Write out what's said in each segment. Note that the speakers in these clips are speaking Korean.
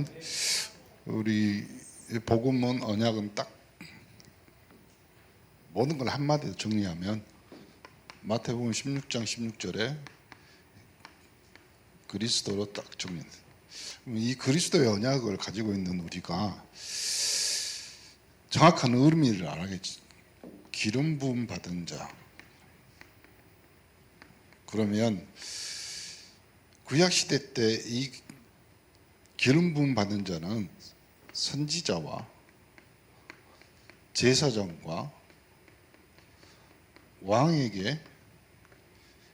아멘. 우리 복음은 언약은 딱 모든 걸 한마디로 정리하면 마태복음 16장 16절에 그리스도로 딱 정리합니다. 이 그리스도의 언약을 가지고 있는 우리가 정확한 의미를 알아야겠지. 기름 부음 받은 자. 그러면 구약 시대 때 이 기름 부음 받은 자는 선지자와 제사장과 왕에게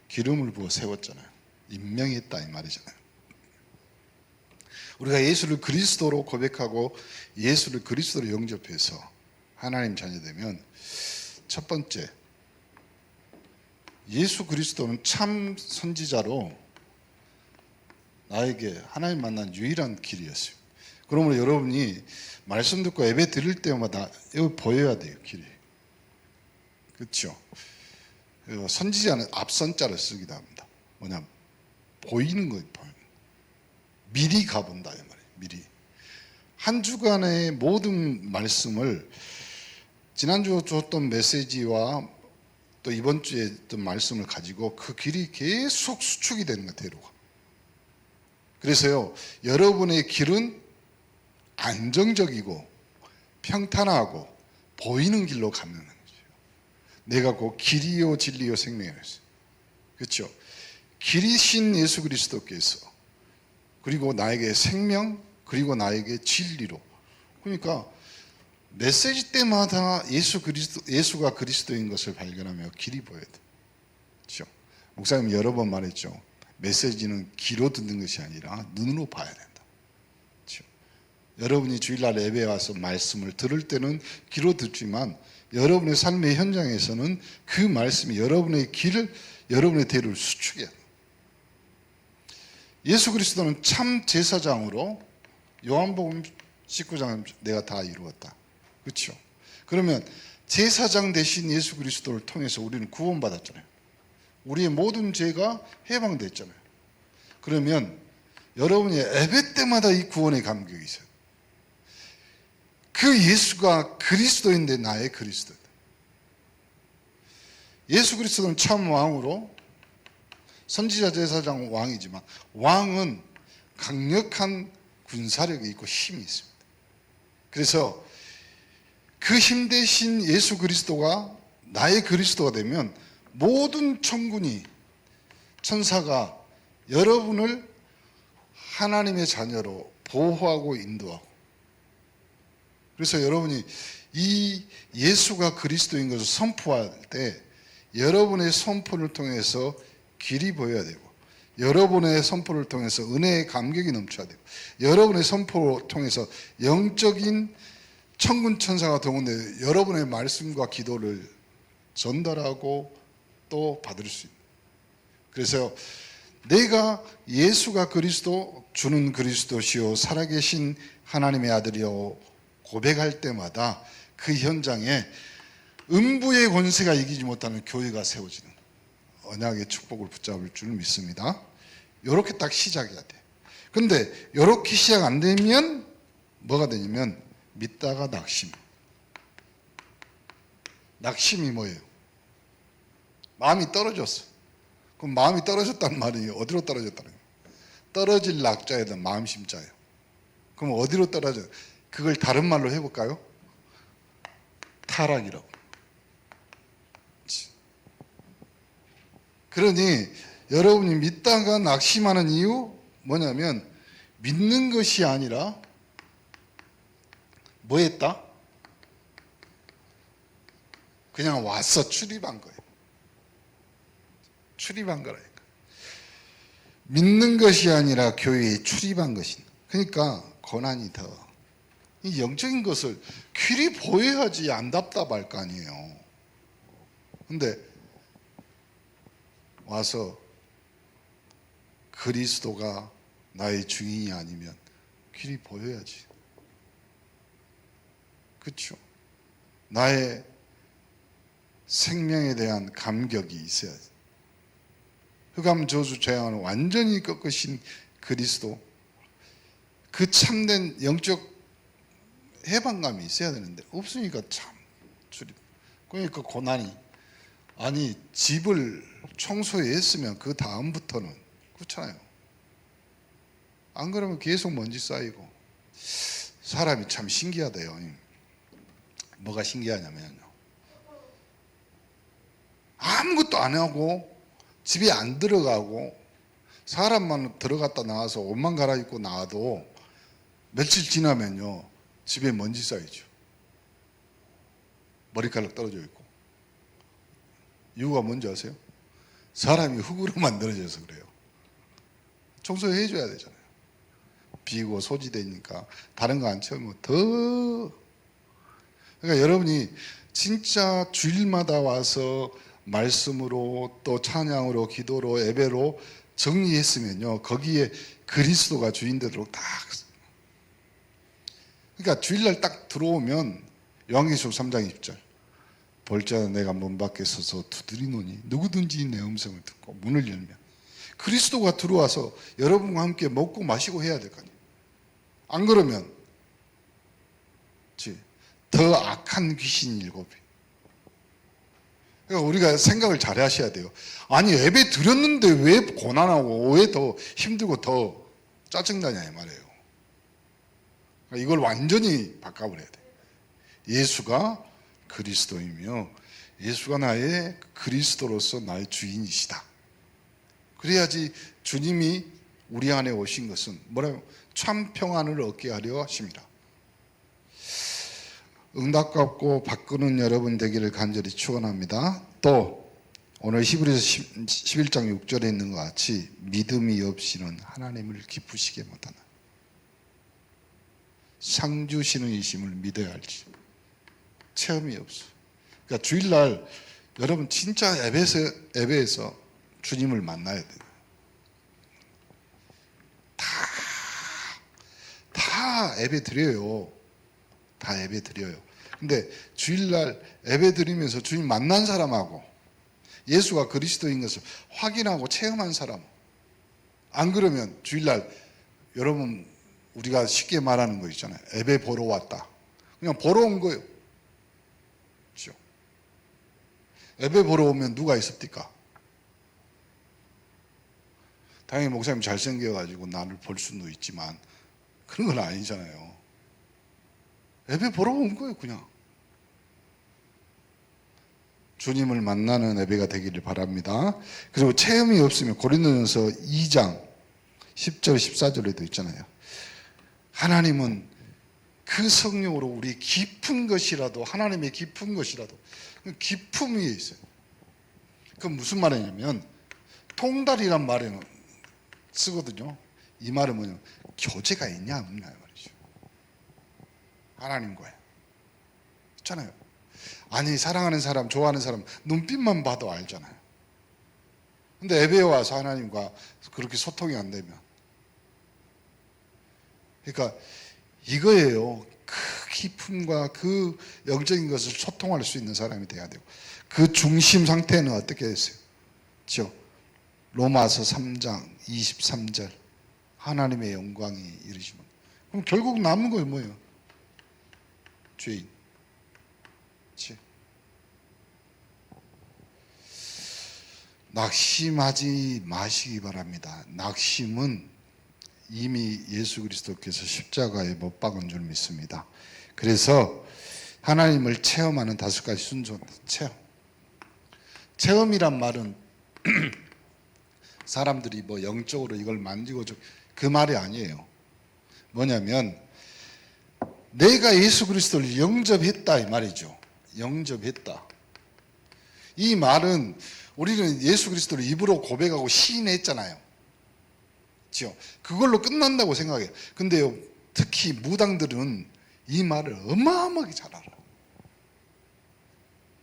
기름을 부어 세웠잖아요. 임명했다 이 말이잖아요. 우리가 예수를 그리스도로 고백하고 예수를 그리스도로 영접해서 하나님 자녀 되면 첫 번째, 예수 그리스도는 참 선지자로 나에게 하나님 만난 유일한 길이었어요. 그러므로 여러분이 말씀 듣고 예배 드릴 때마다 여기 보여야 돼요, 길이. 그렇죠? 선지자는 앞선자를 쓰기도 합니다. 뭐냐, 보이는 거예요. 미리 가본다 이 말이에요. 미리. 한 주간의 모든 말씀을 지난주 줬던 메시지와 또 이번 주에 했던 말씀을 가지고 그 길이 계속 수축이 되는 거예요. 대로가. 그래서요, 여러분의 길은 안정적이고 평탄하고 보이는 길로 가는 거죠. 내가 곧 길이요 진리요 생명이었어요. 그렇죠? 길이신 예수 그리스도께서 그리고 나에게 생명 그리고 나에게 진리로. 그러니까 메시지 때마다 예수가 그리스도인 것을 발견하며 길이 보여야 돼. 그렇죠? 목사님 여러 번 말했죠. 메시지는 귀로 듣는 것이 아니라 눈으로 봐야 된다. 그렇죠? 여러분이 주일날 예배에 와서 말씀을 들을 때는 귀로 듣지만 여러분의 삶의 현장에서는 그 말씀이 여러분의 길을, 여러분의 대를 수축해야 돼요. 예수 그리스도는 참 제사장으로 요한복음 19장은 내가 다 이루었다. 그렇죠? 그러면 제사장 대신 예수 그리스도를 통해서 우리는 구원받았잖아요. 우리의 모든 죄가 해방됐잖아요. 그러면 여러분이 예배 때마다 이 구원의 감격이 있어요. 그 예수가 그리스도인데 나의 그리스도다. 예수 그리스도는 참 왕으로 선지자 제사장 왕이지만 왕은 강력한 군사력이 있고 힘이 있습니다. 그래서 그 힘 대신 예수 그리스도가 나의 그리스도가 되면 모든 천군이 천사가 여러분을 하나님의 자녀로 보호하고 인도하고, 그래서 여러분이 이 예수가 그리스도인 것을 선포할 때 여러분의 선포를 통해서 길이 보여야 되고, 여러분의 선포를 통해서 은혜의 감격이 넘쳐야 되고, 여러분의 선포를 통해서 영적인 천군 천사가 동원되어 여러분의 말씀과 기도를 전달하고 또 받을 수 있는. 그래서 내가 예수가 그리스도, 주는 그리스도시요 살아계신 하나님의 아들이요 고백할 때마다 그 현장에 음부의 권세가 이기지 못하는 교회가 세워지는 언약의 축복을 붙잡을 줄 믿습니다. 이렇게 딱 시작해야 돼. 근데 이렇게 시작 안 되면 뭐가 되냐면 믿다가 낙심. 낙심이 뭐예요? 마음이 떨어졌어. 그럼 마음이 떨어졌단 말이 어디로 떨어졌다는 거예요? 떨어질 낙자에다 마음 심자예요. 그럼 어디로 떨어져? 그걸 다른 말로 해볼까요? 타락이라고. 그러니 여러분이 믿다가 낙심하는 이유 뭐냐면 믿는 것이 아니라 뭐 했다? 그냥 와서 출입한 거예요. 출입한 거라니까. 믿는 것이 아니라 교회에 출입한 것이다. 그러니까 고난이 더. 이 영적인 것을 귀리 보여야지 안 답답할 거 아니에요. 근데 와서 그리스도가 나의 주인이 아니면 귀리 보여야지. 그렇죠? 나의 생명에 대한 감격이 있어야지. 흑암 저주 재앙을 완전히 꺾으신 그리스도, 그 참된 영적 해방감이 있어야 되는데 없으니까 참 줄임. 그러니까 고난이, 아니 집을 청소했으면 그 다음부터는 그렇잖아요. 안 그러면 계속 먼지 쌓이고. 사람이 참 신기하대요. 뭐가 신기하냐면요, 아무것도 안 하고 집에 안 들어가고 사람만 들어갔다 나와서 옷만 갈아입고 나와도 며칠 지나면요 집에 먼지 쌓이죠. 머리카락 떨어져 있고. 이유가 뭔지 아세요? 사람이 흙으로 만들어져서 그래요. 청소해 줘야 되잖아요. 비고 소지되니까 다른 거 안 채우면 더. 그러니까 여러분이 진짜 주일마다 와서 말씀으로 또 찬양으로 기도로 예배로 정리했으면요 거기에 그리스도가 주인 되도록 딱. 그러니까 주일날 딱 들어오면 요한계시록 3장 20절, 볼지어다 내가 문 밖에 서서 두드리노니 누구든지 내 음성을 듣고 문을 열면. 그리스도가 들어와서 여러분과 함께 먹고 마시고 해야 될 거 아니에요. 안 그러면 더 악한 귀신 일곱이. 그러니까 우리가 생각을 잘 하셔야 돼요. 아니 예배 드렸는데 왜 고난하고 왜 더 힘들고 더 짜증나냐 이 말이에요. 그러니까 이걸 완전히 바꿔버려야 돼요. 예수가 그리스도이며 예수가 나의 그리스도로서 나의 주인이시다. 그래야지 주님이 우리 안에 오신 것은 뭐라고? 참 평안을 얻게 하려 하심이라. 응답받고 바꾸는 여러분 되기를 간절히 축원합니다. 또 오늘 히브리서 11장 6절에 있는 것 같이 믿음이 없이는 하나님을 기쁘시게 못하나. 상 주시는 이심을 믿어야 할지 체험이 없어. 그러니까 주일날 여러분 진짜 예배에서 주님을 만나야 돼요. 다 예배 드려요. 다 예배 드려요. 근데 주일날 예배 드리면서 주님 만난 사람하고 예수가 그리스도인 것을 확인하고 체험한 사람, 안 그러면 주일날 여러분 우리가 쉽게 말하는 거 있잖아요. 예배 보러 왔다. 그냥 보러 온 거예요. 그렇죠? 예배 보러 오면 누가 있습니까? 당연히 목사님 잘생겨가지고 나를 볼 수도 있지만 그런 건 아니잖아요. 예배 보러 온 거예요, 그냥. 주님을 만나는 예배가 되기를 바랍니다. 그리고 체험이 없으면 고린도전서 2장 10절 14절에도 있잖아요. 하나님은 그 성령으로 우리 깊은 것이라도, 하나님의 깊은 것이라도 기품 위에 있어요. 그건 무슨 말이냐면 통달이란 말에는 쓰거든요. 이 말은 뭐냐면 교제가 있냐 없냐 말이죠. 하나님과요. 있잖아요. 아니 사랑하는 사람, 좋아하는 사람 눈빛만 봐도 알잖아요. 근데 예배에 와서 하나님과 그렇게 소통이 안 되면, 그러니까 이거예요. 그 기쁨과 그 영적인 것을 소통할 수 있는 사람이 돼야 되고, 그 중심 상태는 어떻게 했어요? 그렇죠? 로마서 3장 23절 하나님의 영광이 이르시면, 그럼 결국 남은 건 뭐예요? 죄인. 그렇지? 낙심하지 마시기 바랍니다. 낙심은 이미 예수 그리스도께서 십자가에 못 박은 줄 믿습니다. 그래서 하나님을 체험하는 5가지 순서. 체험이란 말은 사람들이 뭐 영적으로 이걸 만지고 그 말이 아니에요. 뭐냐면 내가 예수 그리스도를 영접했다 이 말이죠. 영접했다. 이 말은 우리는 예수 그리스도를 입으로 고백하고 시인했잖아요. 그렇죠? 그걸로 끝난다고 생각해요. 근데요, 특히 무당들은 이 말을 어마어마하게 잘 알아요.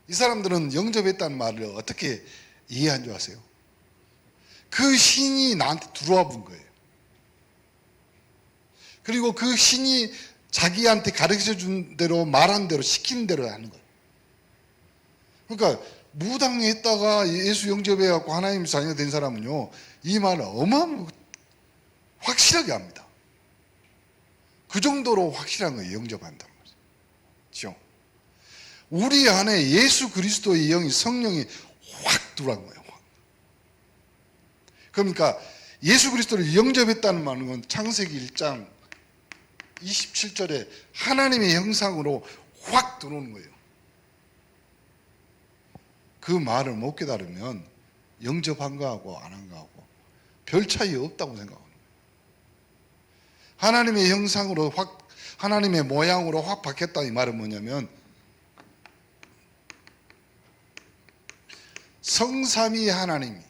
이 사람들은 영접했다는 말을 어떻게 이해한 줄 아세요? 그 신이 나한테 들어와 본 거예요. 그리고 그 신이 자기한테 가르쳐 준 대로, 말한 대로, 시킨 대로 하는 거예요. 그러니까 무당했다가 예수 영접해갖고 하나님 자녀 된 사람은요, 이 말을 어마어마하게 확실하게 합니다. 그 정도로 확실한 거예요. 영접한다는 거죠. 그렇죠? 우리 안에 예수 그리스도의 영이, 성령이 확 들어간 거예요. 확. 그러니까 예수 그리스도를 영접했다는 말은 창세기 1장 27절에 하나님의 형상으로 확 들어오는 거예요. 그 말을 못 깨달으면 영접한 거하고 안 한 거하고 별 차이 없다고 생각합니다. 하나님의 형상으로 확, 하나님의 모양으로 확 바뀌었다 이 말은 뭐냐면 성삼위 하나님이,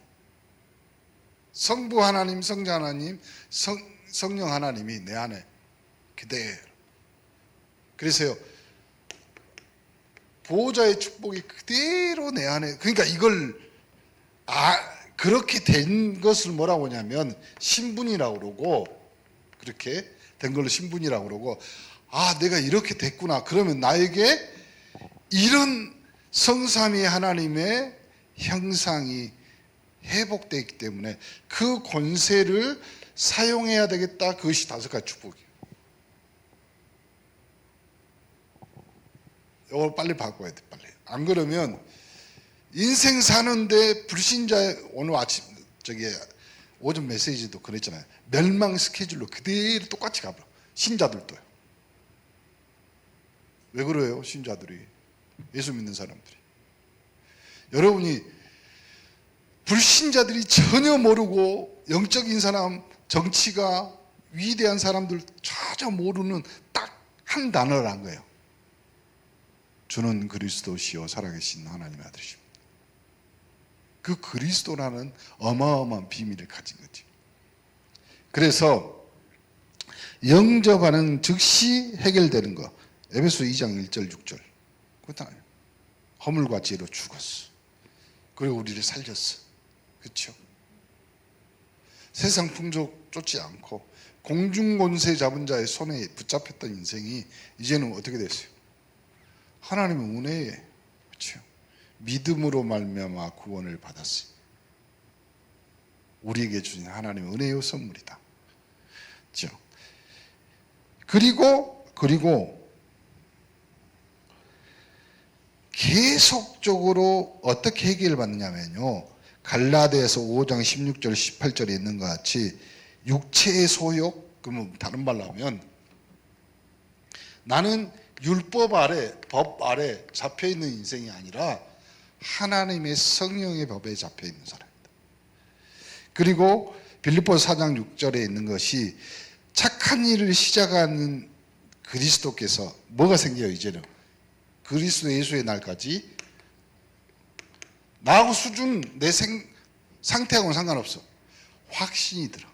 성부 하나님, 성자 하나님, 성령 하나님이 내 안에 그대로. 그래서요, 보호자의 축복이 그대로 내 안에, 그러니까 이걸 그렇게 된 것을 뭐라고 하냐면 신분이라고 그러고, 그렇게 된 걸로 신분이라고 그러고, 내가 이렇게 됐구나. 그러면 나에게 이런 성삼위 하나님의 형상이 회복되기 때문에 그 권세를 사용해야 되겠다. 그것이 5가지 축복이에요. 이걸 빨리 바꿔야 돼, 빨리. 안 그러면 인생 사는데 불신자, 오늘 아침 오전 메시지도 그랬잖아요. 멸망 스케줄로 그대로 똑같이 가버려. 신자들도요. 왜 그래요? 신자들이, 예수 믿는 사람들이. 여러분이 불신자들이 전혀 모르고 영적인 사람, 정치가 위대한 사람들 전혀 모르는 딱 한 단어를 한 거예요. 주는 그리스도시요 살아계신 하나님의 아들이십니다. 그 그리스도라는 어마어마한 비밀을 가진 거지. 그래서 영접하는 즉시 해결되는 거. 에베소 2장 1절 6절. 그렇다. 허물과 죄로 죽었어. 그리고 우리를 살렸어. 그렇죠? 세상 풍족 쫓지 않고 공중권세 잡은 자의 손에 붙잡혔던 인생이 이제는 어떻게 됐어요? 하나님의 은혜에, 그렇죠? 믿음으로 말미암아 구원을 받았어요. 우리에게 주신 하나님의 은혜의 선물이다. 그렇죠? 그리고 계속적으로 어떻게 해결을 받느냐면요, 갈라디아서 5장 16절 18절에 있는 것 같이 육체의 소욕, 그러면 다른 말로 하면 나는 율법 아래, 법 아래 잡혀있는 인생이 아니라 하나님의 성령의 법에 잡혀있는 사람입니다. 그리고 빌립보서 4장 6절에 있는 것이 착한 일을 시작하는 그리스도께서 뭐가 생겨요? 이제는 그리스도 예수의 날까지 나하고 수준, 내 상태하고는 상관없어. 확신이 들어.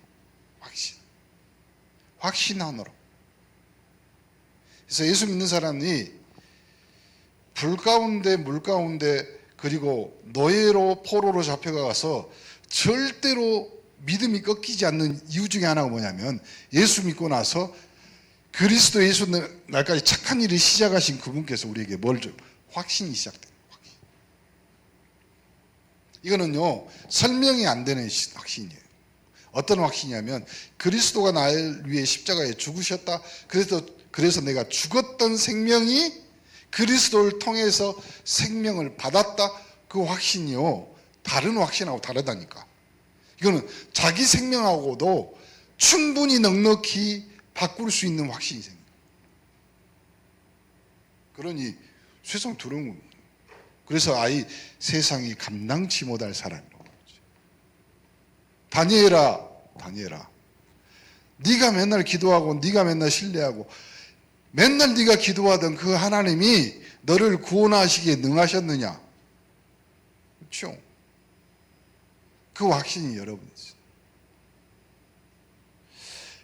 확신 하나로. 그래서 예수 믿는 사람이 불 가운데, 물 가운데, 그리고 노예로, 포로로 잡혀가서 절대로 믿음이 꺾이지 않는 이유 중에 하나가 뭐냐면 예수 믿고 나서 그리스도 예수 날까지 착한 일을 시작하신 그분께서 우리에게 뭘 줘요? 확신이 시작돼요. 이거는요, 설명이 안 되는 확신이에요. 어떤 확신이냐면 그리스도가 나를 위해 십자가에 죽으셨다. 그래서 내가 죽었던 생명이 그리스도를 통해서 생명을 받았다. 그 확신이요, 다른 확신하고 다르다니까. 이거는 자기 생명하고도 충분히 넉넉히 바꿀 수 있는 확신이 생겨요. 그러니 세상 두려운 겁니다. 그래서 세상이 감당치 못할 사람이라고 그러죠. 다니엘아, 네가 맨날 기도하고 네가 맨날 신뢰하고 맨날 네가 기도하던 그 하나님이 너를 구원하시기에 능하셨느냐? 그렇죠? 그 확신이 여러분이 있어요.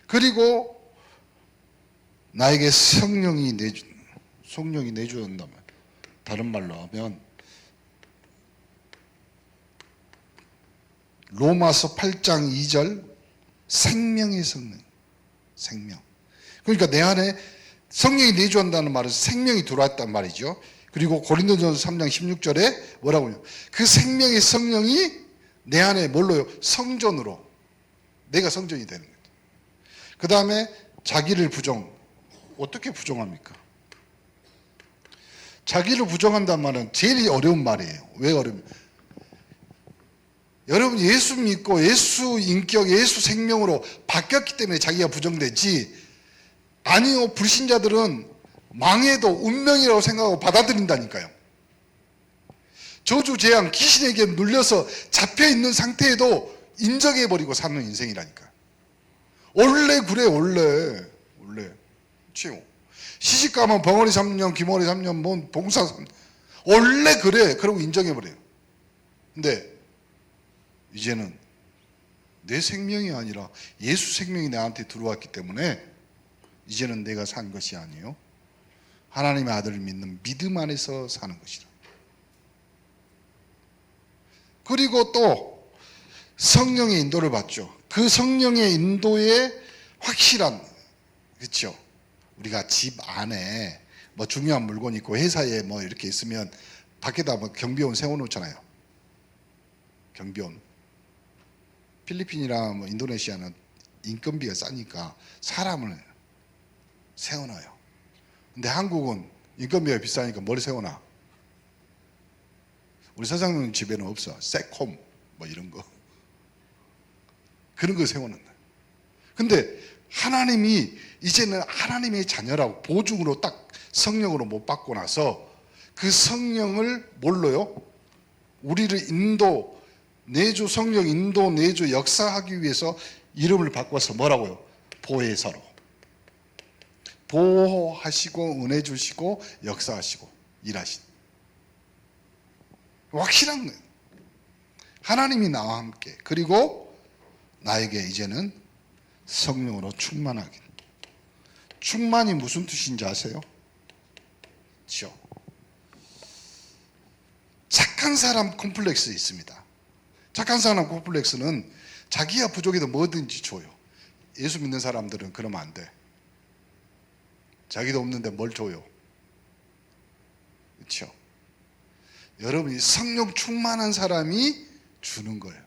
그리고 나에게 성령이 내주는다면, 다른 말로 하면 로마서 8장 2절 생명의 성령. 그러니까 내 안에 성령이 내주한다는 말은 생명이 들어왔단 말이죠. 그리고 고린도전서 3장 16절에 뭐라고 해요? 그 생명의 성령이 내 안에 뭘로요? 성전으로. 내가 성전이 되는 거예요. 그 다음에 자기를 어떻게 부정합니까? 자기를 부정한다는 말은 제일 어려운 말이에요. 왜 어렵니까? 여러분 예수 믿고 예수 인격, 예수 생명으로 바뀌었기 때문에 자기가 부정되지, 아니요, 불신자들은 망해도 운명이라고 생각하고 받아들인다니까요. 저주, 재앙, 귀신에게 눌려서 잡혀있는 상태에도 인정해버리고 사는 인생이라니까. 원래 그래, 원래. 그렇죠. 시집가면 벙어리 3년, 귀머리 3년, 뭐 봉사 3년. 원래 그래. 그러고 인정해버려요. 근데 이제는 내 생명이 아니라 예수 생명이 나한테 들어왔기 때문에 이제는 내가 산 것이 아니에요. 하나님의 아들을 믿는 믿음 안에서 사는 것이라. 그리고 또 성령의 인도를 받죠. 그 성령의 인도에 확실한, 그렇죠. 우리가 집 안에 뭐 중요한 물건 있고 회사에 뭐 이렇게 있으면 밖에다 뭐 경비원 세워놓잖아요. 경비원. 필리핀이랑 뭐 인도네시아는 인건비가 싸니까 사람을 세워놔요. 근데 한국은 인건비가 비싸니까 뭘 세워놔? 우리 사장님 집에는 없어. 세콤 뭐 이런 거. 그런 거 세워놓는다. 근데 하나님이 이제는 하나님의 자녀라고 보증으로 딱 성령으로 못 받고 나서 그 성령을 뭘로요? 우리를 인도, 내주 성령 인도, 내주 역사하기 위해서 이름을 바꿔서 뭐라고요? 보혜사로. 보호하시고 은혜 주시고 역사하시고 일하신. 확실한 거예요. 하나님이 나와 함께, 그리고 나에게 이제는 성령으로 충만하게. 충만이 무슨 뜻인지 아세요? 그렇죠? 착한 사람 콤플렉스 있습니다. 착한 사람 콤플렉스는 자기가 부족해도 뭐든지 줘요. 예수 믿는 사람들은 그러면 안 돼. 자기도 없는데 뭘 줘요? 그렇죠? 여러분이 성령 충만한 사람이 주는 거예요.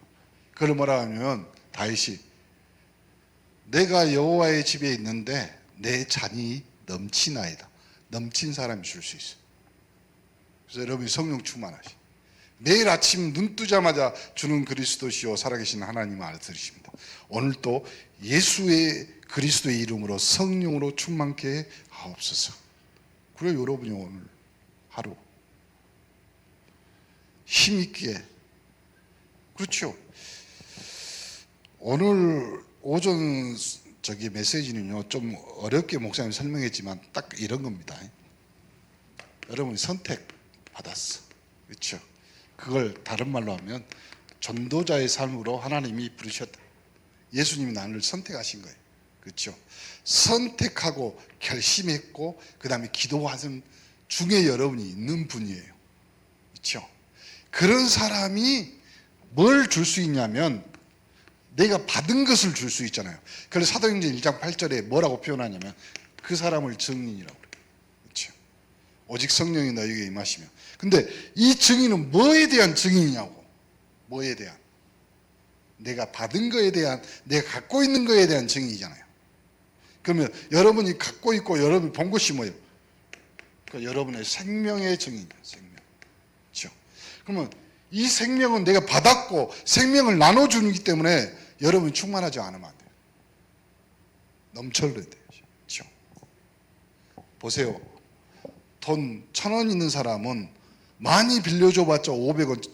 그걸 뭐라 하면 다윗이 내가 여호와의 집에 있는데 내 잔이 넘치나이다. 넘친 사람이 줄 수 있어요. 그래서 여러분이 성령 충만하시. 매일 아침 눈 뜨자마자 주는 그리스도시요 살아계신 하나님 안에 들으십니다. 오늘 또 예수의 그리스도의 이름으로 성령으로 충만케 하옵소서. 그래 여러분이 오늘 하루 힘있게, 그렇죠. 오늘 오전 메시지는요 좀 어렵게 목사님 설명했지만 딱 이런 겁니다. 여러분이 선택 받았어, 그렇죠. 그걸 다른 말로 하면 전도자의 삶으로 하나님이 부르셨다. 예수님이 나를 선택하신 거예요, 그렇죠. 선택하고 결심했고 그 다음에 기도하는 중에 여러분이 있는 분이에요, 그렇죠. 그런 사람이 뭘 줄 수 있냐면 내가 받은 것을 줄 수 있잖아요. 그래서 사도행전 1장 8절에 뭐라고 표현하냐면 그 사람을 증인이라고 그래요. 그렇죠? 오직 성령이 너에게 임하시면. 근데 이 증인은 뭐에 대한 증인이냐고. 뭐에 대한? 내가 받은 거에 대한, 내가 갖고 있는 거에 대한 증인이잖아요. 그러면 여러분이 갖고 있고 여러분이 본 것이 뭐예요? 그러니까 여러분의 생명의 증인이에요. 생명. 그렇죠? 그러면 이 생명은 내가 받았고 생명을 나눠주기 때문에 여러분이 충만하지 않으면 안 돼요. 넘쳐야 돼요. 그렇죠? 보세요. 돈 1,000원 있는 사람은 많이 빌려줘봤자 500원,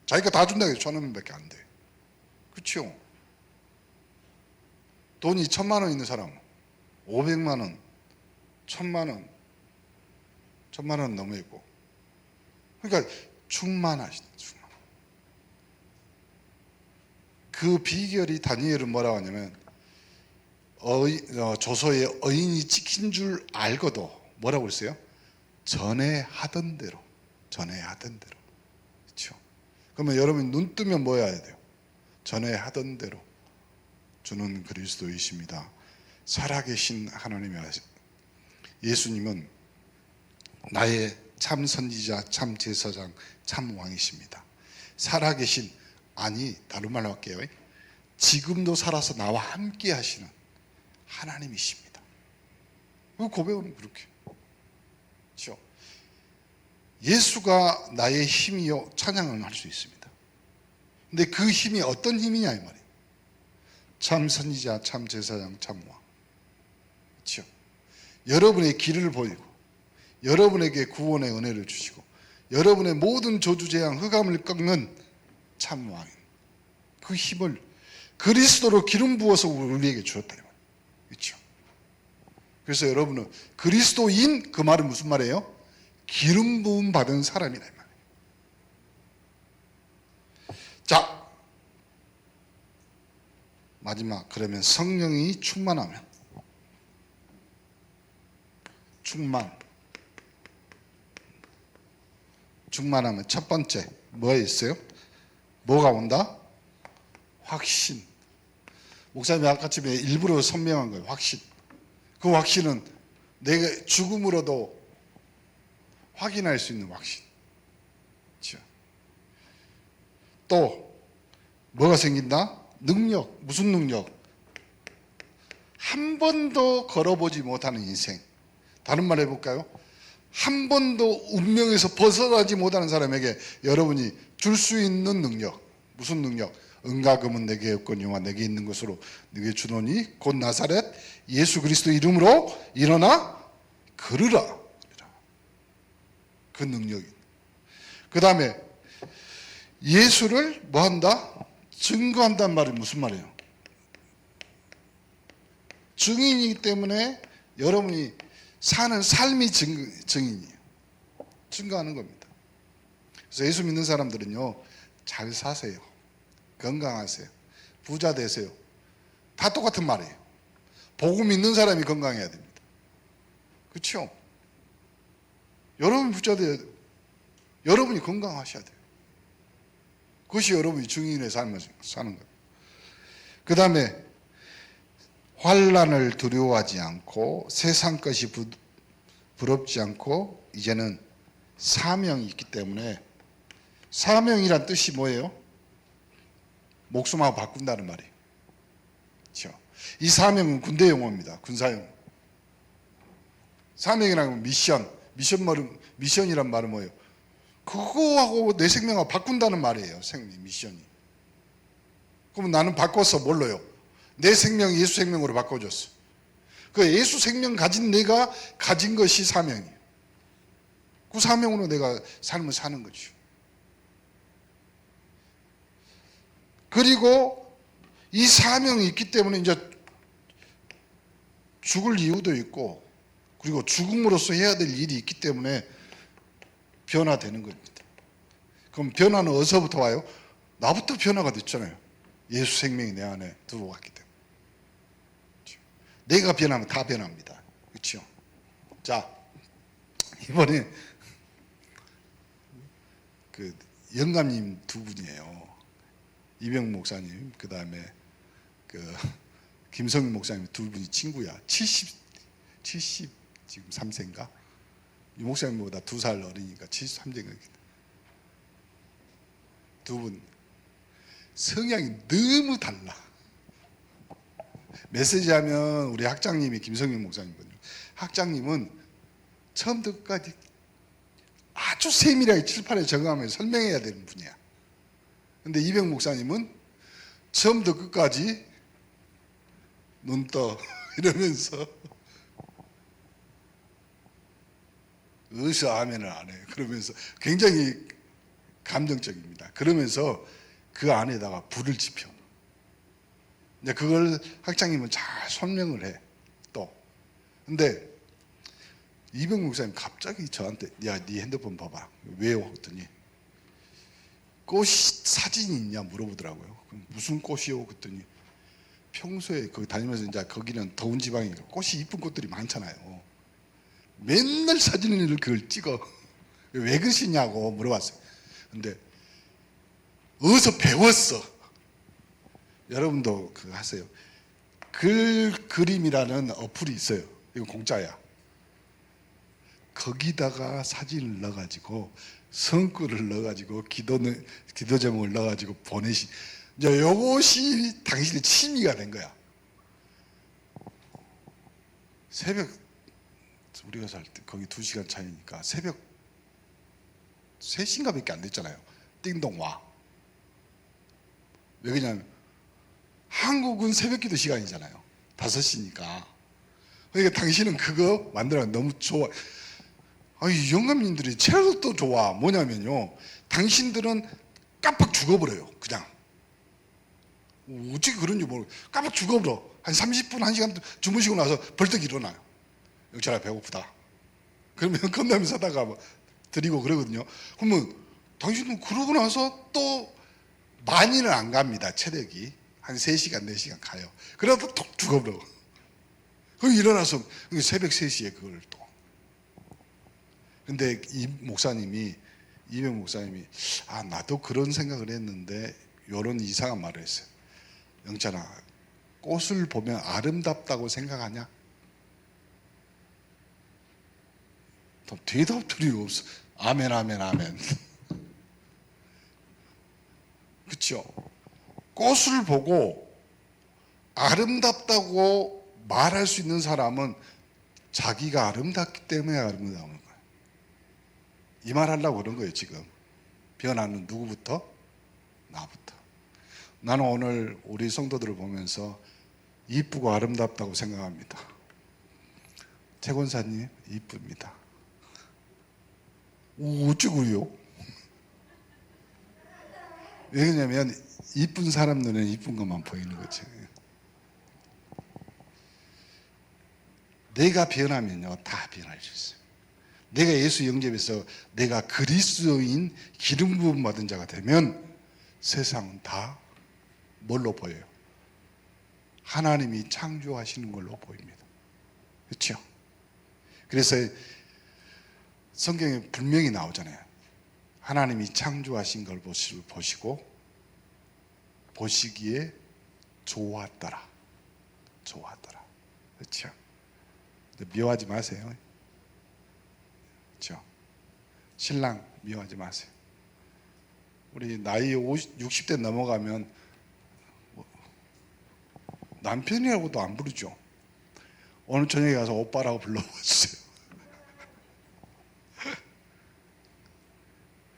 자기가 다 준다고 해서 1,000원밖에 안 돼. 그렇죠? 돈이 1,000만 원 있는 사람 500만 원, 1,000만 원, 1,000만 원 넘어 있고. 그러니까 충만하시다. 충만. 그 비결이 다니엘은 뭐라고 하냐면 조서에 의인이 찍힌 줄 알고도 뭐라고 했어요? 전에 하던 대로. 그렇죠? 그러면 여러분 눈 뜨면 뭐 해야 돼요? 전에 하던 대로 주는 그리스도이십니다. 살아계신 하나님의 아들 예수님은 나의 참 선지자, 참 제사장, 참 왕이십니다. 살아계신, 아니 다른 말로 할게요. 지금도 살아서 나와 함께 하시는 하나님이십니다. 그 고백은 그렇게. 그렇죠? 예수가 나의 힘이요 찬양을 할 수 있습니다. 근데 그 힘이 어떤 힘이냐 이 말이에요. 참 선지자, 참 제사장, 참 왕. 그렇죠? 여러분의 길을 보이고 여러분에게 구원의 은혜를 주시고 여러분의 모든 저주 재앙 흑암을 꺾는 참 왕인 그 힘을 그리스도로 기름 부어서 우리에게 주었다 이 말이에요. 그렇죠? 그래서 여러분은 그리스도인 그 말은 무슨 말이에요? 기름 부음 받은 사람이다 이 말이에요. 자, 마지막 그러면 성령이 충만하면 충만하면 첫 번째 뭐가 있어요? 뭐가 온다? 확신. 목사님이 아까쯤에 일부러 선명한 거예요. 확신. 그 확신은 내가 죽음으로도 확인할 수 있는 확신. 그렇죠? 또 뭐가 생긴다? 능력. 무슨 능력? 한 번도 걸어보지 못하는 인생. 다른 말 해볼까요? 한 번도 운명에서 벗어나지 못하는 사람에게 여러분이 줄 수 있는 능력. 무슨 능력? 은과 금은 내게 없거니와 내게 있는 것으로 내게 주노니 곧 나사렛 예수 그리스도 이름으로 일어나 걸으라. 그 능력이. 그 다음에 예수를 뭐 한다? 증거한다는 말이 무슨 말이에요? 증인이기 때문에 여러분이 사는 삶이 증인이에요. 증거하는 겁니다. 그래서 예수 믿는 사람들은요, 잘 사세요. 건강하세요. 부자 되세요. 다 똑같은 말이에요. 복음 있는 사람이 건강해야 됩니다. 그렇죠? 여러분이 부자 돼야 돼요. 여러분이 건강하셔야 돼요. 그것이 여러분이 증인의 삶을 사는 거예요. 그 다음에 환난을 두려워하지 않고 세상 것이 부럽지 않고 이제는 사명이 있기 때문에 사명이란 뜻이 뭐예요? 목숨하고 바꾼다는 말이에요. 그렇죠? 이 사명은 군대 용어입니다. 군사용어. 사명이라는 건 미션이란 말은 뭐예요? 그거하고 내 생명하고 바꾼다는 말이에요. 미션이. 그럼 나는 바꿨어. 뭘로요? 내 생명 예수 생명으로 바꿔줬어. 그 예수 생명 가진 내가 가진 것이 사명이에요. 그 사명으로 내가 삶을 사는 거죠. 그리고 이 사명이 있기 때문에 이제 죽을 이유도 있고 그리고 죽음으로써 해야 될 일이 있기 때문에 변화되는 겁니다. 그럼 변화는 어디서부터 와요? 나부터 변화가 됐잖아요. 예수 생명이 내 안에 들어왔기 때문에. 그렇죠? 내가 변하면 다 변합니다. 그렇죠? 자, 이번에 그 영감님 두 분이에요. 이병 목사님, 그 다음에 그 김성민 목사님 두 분이 친구야. 70 지금 3세인가? 이 목사님보다 2살 어리니까 73세인가. 두 분 성향이 너무 달라. 메시지 하면 우리 학장님이 김성민 목사님거든요. 학장님은 처음부터 끝까지 아주 세밀하게 칠판에 적응하면서 설명해야 되는 분이야. 근데 이병 목사님은 처음부터 끝까지 눈 떠 이러면서 어디서 아멘을 안 해요. 그러면서 굉장히 감정적입니다. 그러면서 그 안에다가 불을 지펴. 이제 그걸 학장님은 잘 설명을 해. 또. 근데 이병 목사님 갑자기 저한테 야, 네 핸드폰 봐봐. 왜요? 했더니 꽃 사진이 있냐 물어보더라고요. 그럼 무슨 꽃이요? 그랬더니 평소에 거기 다니면서 이제 거기는 더운 지방이니까 꽃이 이쁜 꽃들이 많잖아요. 맨날 사진을 그걸 찍어. 왜 그러시냐고 물어봤어요. 근데 어디서 배웠어? 여러분도 그거 하세요. 그림이라는 어플이 있어요. 이거 공짜야. 거기다가 사진을 넣어가지고 성구를 넣어가지고 기도 제목을 넣어가지고 보내시. 이제 요것이 당신의 취미가 된 거야. 새벽 우리가 살 때 거기 2시간 차이니까 새벽 3시인가 밖에 안 됐잖아요. 띵동 와. 왜 그러냐면 한국은 새벽기도 시간이잖아요. 5시니까. 그러니까 당신은 그거 만들어 너무 좋아. 아니, 영감님들이 체력도 좋아. 뭐냐면요, 당신들은 깜빡 죽어버려요. 그냥 어떻게 그런지 모르고 깜빡 죽어버려. 한 30분 1시간 주무시고 나서 벌떡 일어나요. 영철아 배고프다. 그러면 컵라면 사다가 뭐 드리고 그러거든요. 그러면 당신은 그러고 나서 또 많이는 안 갑니다. 체력이 한 3시간 4시간 가요. 그러다 톡 죽어버려. 그럼 일어나서 새벽 3시에 그걸 또. 근데 이명 목사님이 나도 그런 생각을 했는데 이런 이상한 말을 했어요. 영찬아, 꽃을 보면 아름답다고 생각하냐? 대답들이 없어. 아멘 아멘 아멘. 그렇죠? 꽃을 보고 아름답다고 말할 수 있는 사람은 자기가 아름답기 때문에 아름다운 거예요. 이 말 하려고 그런 거예요. 지금 변하는 누구부터? 나부터. 나는 오늘 우리 성도들을 보면서 이쁘고 아름답다고 생각합니다. 최 권사님 이쁩니다. 어쩌고요? 왜냐면 이쁜 사람 눈에는 이쁜 것만 보이는 거죠. 내가 변하면요 다 변할 수 있어요. 내가 예수 영접해서 내가 그리스도인 기름 부음 받은 자가 되면 세상은 다 뭘로 보여요? 하나님이 창조하시는 걸로 보입니다. 그렇죠? 그래서 성경에 분명히 나오잖아요. 하나님이 창조하신 걸 보시고 보시기에 좋았더라. 좋았더라. 그렇죠? 미워하지 마세요. 그렇죠? 신랑 미워하지 마세요. 우리 나이 60대 넘어가면 남편이라고도 안 부르죠. 오늘 저녁에 가서 오빠라고 불러보세요.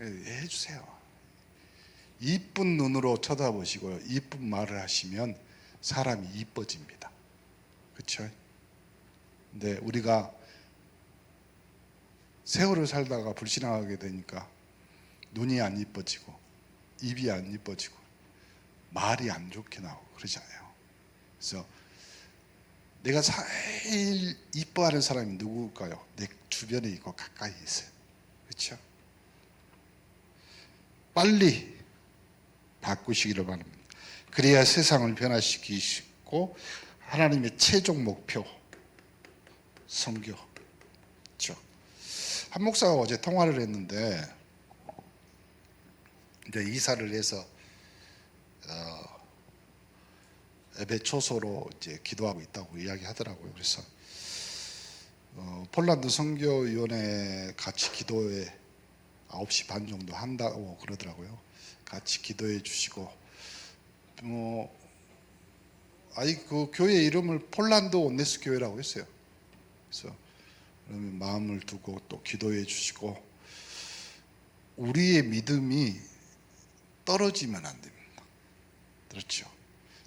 해주세요. 이쁜 눈으로 쳐다보시고 이쁜 말을 하시면 사람이 이뻐집니다. 그렇죠? 근데 우리가 세월을 살다가 불신앙하게 되니까 눈이 안 이뻐지고 입이 안 이뻐지고 말이 안 좋게 나오고 그러잖아요. 그래서 내가 제일 이뻐하는 사람이 누굴까요? 내 주변에 있고 가까이 있어요. 그렇죠? 빨리 바꾸시기를 바랍니다. 그래야 세상을 변화시키시고 하나님의 최종 목표 선교. 그렇죠? 한 목사가 어제 통화를 했는데 이제 이사를 해서 예배 초소로 이제 기도하고 있다고 이야기하더라고요. 그래서 폴란드 선교위원회 같이 기도에 9시 반 정도 한다고 그러더라고요. 같이 기도해 주시고 그 교회 이름을 폴란드 온네스 교회라고 했어요. 그래서 그러면 마음을 두고 또 기도해 주시고 우리의 믿음이 떨어지면 안 됩니다. 그렇죠?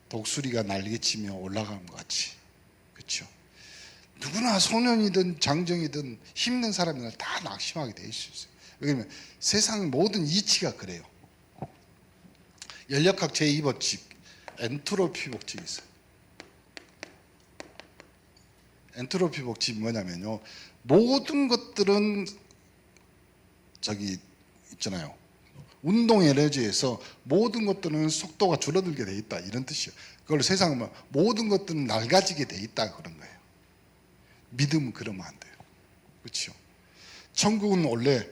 독수리가 날개치며 올라가는 것 같이. 그렇죠? 누구나 소년이든 장정이든 힘든 사람이든 다 낙심하게 돼 있어요. 왜냐하면 세상 모든 이치가 그래요. 연력학 제2법칙 엔트로피 법칙이 있어요. 엔트로피 법칙이 뭐냐면요, 모든 것들은 있잖아요, 운동 에너지에서 모든 것들은 속도가 줄어들게 돼 있다, 이런 뜻이에요. 그걸 세상은 모든 것들은 낡아지게 돼 있다 그런 거예요. 믿음은 그러면 안 돼요. 그렇죠? 천국은 원래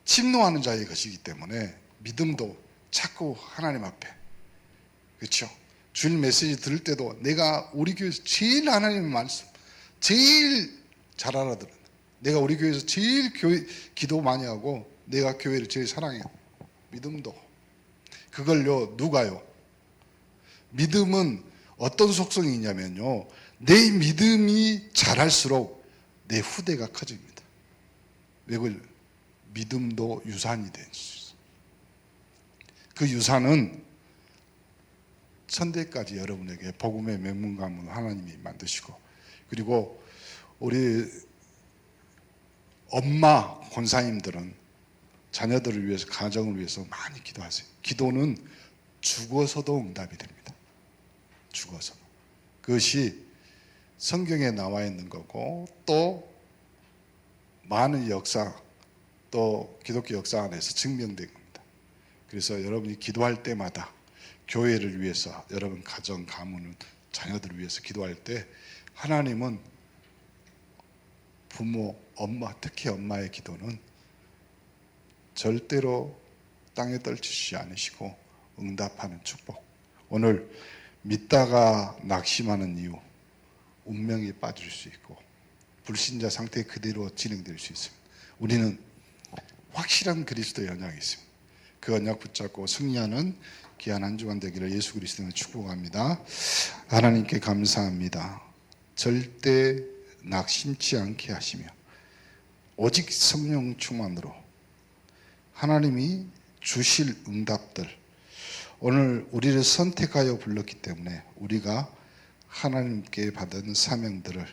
침노하는 자의 것이기 때문에 믿음도 자꾸 하나님 앞에, 그렇죠? 주일 메시지 들을 때도 내가 우리 교회에서 제일 하나님의 말씀 제일 잘 알아들은, 내가 우리 교회에서 제일 기도 많이 하고 내가 교회를 제일 사랑해요. 믿음도. 그걸요 누가요? 믿음은 어떤 속성이 있냐면요, 내 믿음이 자랄수록 내 후대가 커집니다. 왜 그 믿음도 유산이 될 수 있어요. 그 유산은 천대까지 여러분에게 복음의 명문가문 하나님이 만드시고, 그리고 우리 엄마 권사님들은 자녀들을 위해서, 가정을 위해서 많이 기도하세요. 기도는 죽어서도 응답이 됩니다. 죽어서. 그것이 성경에 나와 있는 거고, 또 많은 역사, 또 기독교 역사 안에서 증명된 겁니다. 그래서 여러분이 기도할 때마다 교회를 위해서, 여러분 가정, 가문은, 자녀들을 위해서 기도할 때 하나님은 부모, 엄마, 특히 엄마의 기도는 절대로 땅에 떨치지 않으시고 응답하는 축복. 오늘 믿다가 낙심하는 이유, 운명이 빠질 수 있고 불신자 상태 그대로 진행될 수 있습니다. 우리는 확실한 그리스도의 언약이 있습니다. 그 언약 붙잡고 승리하는 귀한 한 주간 되기를 예수 그리스도로 축복합니다. 하나님께 감사합니다. 절대 낙심치 않게 하시며 오직 성령 충만으로 하나님이 주실 응답들, 오늘 우리를 선택하여 불렀기 때문에 우리가 하나님께 받은 사명들을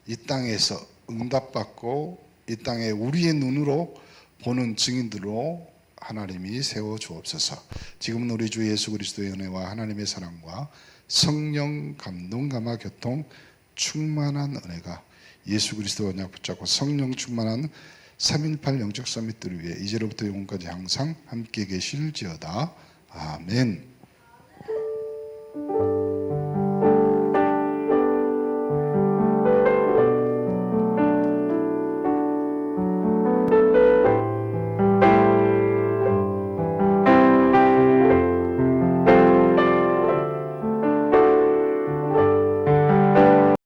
이 땅에서 응답받고 이 땅에 우리의 눈으로 보는 증인들로 하나님이 세워 주옵소서. 지금은 우리 주 예수 그리스도의 은혜와 하나님의 사랑과 성령 감동 감화 교통 충만한 은혜가 예수 그리스도 언약 붙잡고 성령 충만한 3.18 영적 서밋들을 위해 이제로부터 영원까지 항상 함께 계실지어다. 아멘.